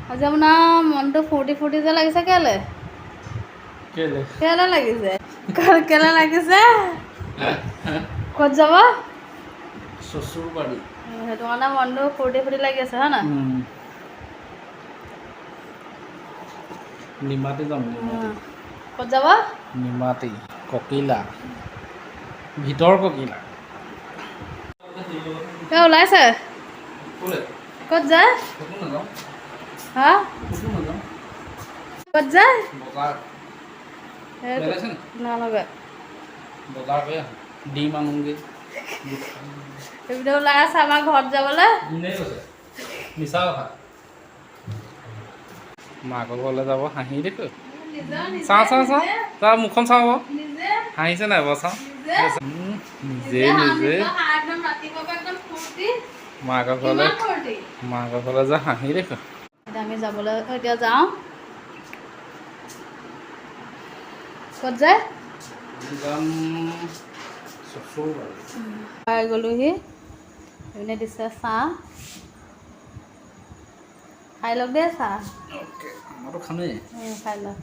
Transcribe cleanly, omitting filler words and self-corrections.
আজি আপোনাৰ মনটো ফূৰ্তি ফূৰ্তি যে লাগিছে কেলে কেলে লাগিছে কেলে লাগিছে ক'ত যাব শ্বশুৰবাৰী সেইটো কাৰণে মনটো ফূৰ্তি ফূৰ্তি লাগি আছে হয় না নিমাতী যাম ক'ত যাব নিমাতী ককিলা ভিতৰ ককিলা ওলাইছে ক'ত যায় হা ক'ত যায় নালাগে ডিম আনোগে এইপিনে ওলাই আছে আমাৰ ঘৰত যাবলৈ মিছা কথা মাকৰ ঘৰলৈ যাব হাঁহি দেখো চাওঁ চাওঁ চাওঁ তাৰ মুখখন চাওঁ বাৰু হাঁহিছে নাই বাৰু চাওঁ নিজে নিজে মাকৰ ঘৰলৈ যা হাঁহি দেখো আমি যাবলৈ এতিয়া যাওঁ ক'ত যায় পাই গ'লোহি এইপিনে দিছে চাহ খাই লওক দেই চাহ খামেই খাই লওক